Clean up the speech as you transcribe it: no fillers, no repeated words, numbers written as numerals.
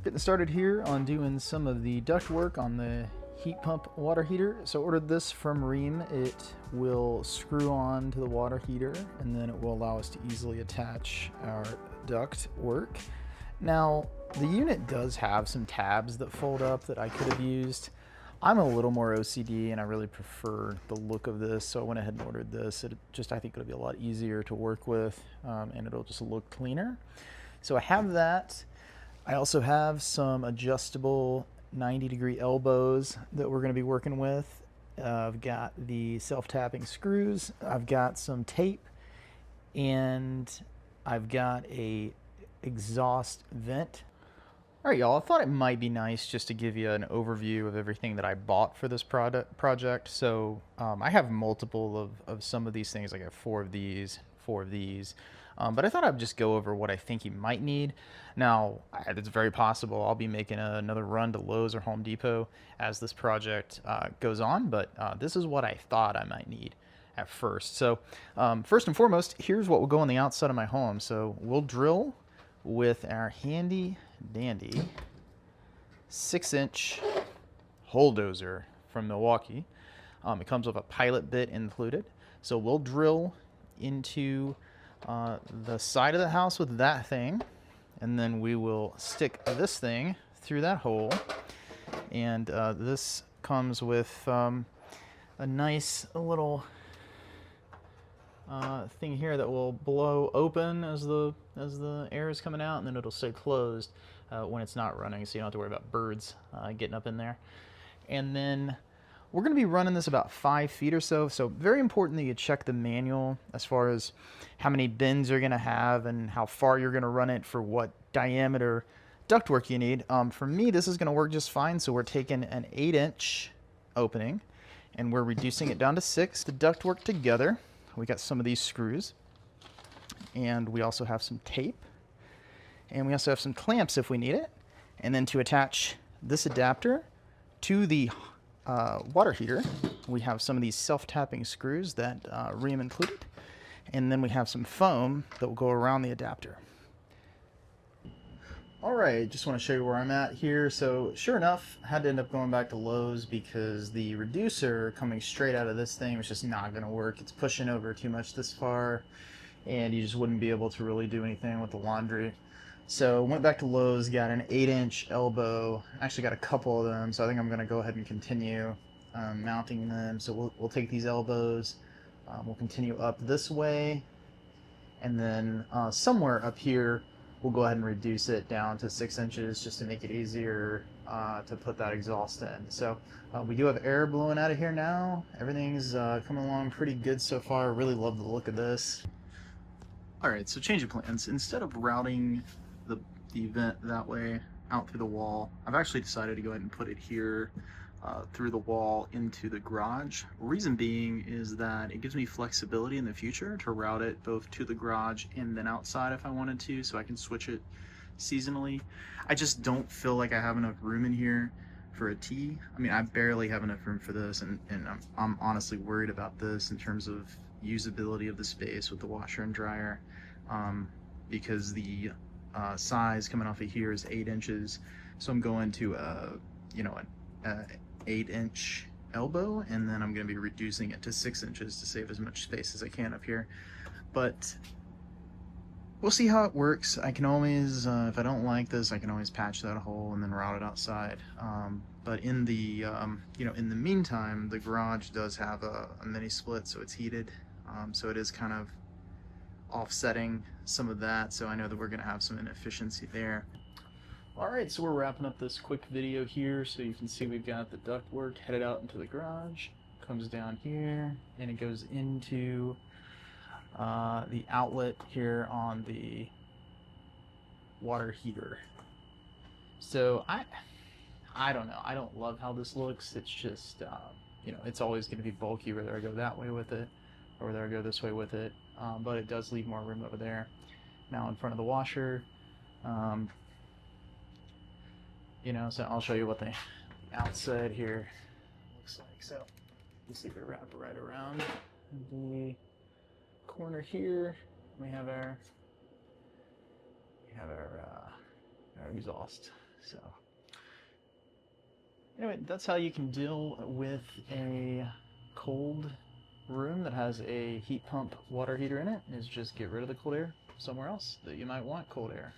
Getting started here on doing some of the duct work on the heat pump water heater. So I ordered this from Rheem. It will screw on to the water heater and then it will allow us to easily attach our duct work. Now the unit does have some tabs that fold up that I could have used. I'm a little more OCD and I really prefer the look of this, so I went ahead and ordered this. I think it'll be a lot easier to work with and it'll just look cleaner. So I have that. I also have some adjustable 90-degree elbows that we're going to be working with. I've got the self-tapping screws, I've got some tape, and I've got a exhaust vent. All right, y'all, I thought it might be nice just to give you an overview of everything that I bought for this project. So I have multiple of some of these things. I got four of these. But I thought I'd just go over what I think you might need. Now, it's very possible I'll be making another run to Lowe's or Home Depot as this project goes on, but this is what I thought I might need at first. So first and foremost, here's what will go on the outside of my home. So we'll drill with our handy dandy 6-inch hole dozer from Milwaukee. It comes with a pilot bit included. So we'll drill into the side of the house with that thing, and then we will stick this thing through that hole. And this comes with a nice little thing here that will blow open as the air is coming out, and then it'll stay closed when it's not running, so you don't have to worry about birds getting up in there. And then we're going to be running this about 5 feet or so, so very important that you check the manual as far as how many bends you're going to have and how far you're going to run it for what diameter ductwork you need. For me, this is going to work just fine, so we're taking an 8-inch opening and we're reducing it down to 6. The ductwork together, we got some of these screws, and we also have some tape, and we also have some clamps if we need it. And then to attach this adapter to the water heater, we have some of these self-tapping screws that Rheem included, and then we have some foam that will go around the adapter. Alright, just want to show you where I'm at here. So sure enough, I had to end up going back to Lowe's because the reducer coming straight out of this thing was just not going to work. It's pushing over too much this far, and you just wouldn't be able to really do anything with the laundry. So went back to Lowe's, got an 8-inch elbow. Actually got a couple of them, so I think I'm going to go ahead and continue mounting them. So we'll take these elbows, we'll continue up this way, and then somewhere up here we'll go ahead and reduce it down to 6 inches just to make it easier to put that exhaust in. So we do have air blowing out of here now. Everything's coming along pretty good so far. I really love the look of this. Alright, so change of plans. Instead of routing the vent that way out through the wall, I've actually decided to go ahead and put it here through the wall into the garage. Reason being is that it gives me flexibility in the future to route it both to the garage and then outside if I wanted to, so I can switch it seasonally. I just don't feel like I have enough room in here for a T. I mean, I barely have enough room for this, and I'm honestly worried about this in terms of usability of the space with the washer and dryer, because the size coming off of here is 8 inches, so I'm going to an 8-inch elbow, and then I'm going to be reducing it to 6 inches to save as much space as I can up here. But we'll see how it works. I can always, if I don't like this, I can always patch that hole and then route it outside. But in the in the meantime, the garage does have a mini split, so it's heated, so it is kind of offsetting some of that, so I know that we're going to have some inefficiency there. Alright, so we're wrapping up this quick video here, so you can see we've got the ductwork headed out into the garage, comes down here, and it goes into the outlet here on the water heater. So I don't know, I don't love how this looks. It's just it's always going to be bulky whether I go that way with it or whether I go this way with it, but it does leave more room over there. Now in front of the washer, so I'll show you what the outside here looks like. So you see we wrap it right around the corner here. We have our exhaust So anyway, that's how you can deal with a cold room that has a heat pump water heater in it, is just get rid of the cold air somewhere else that you might want cold air.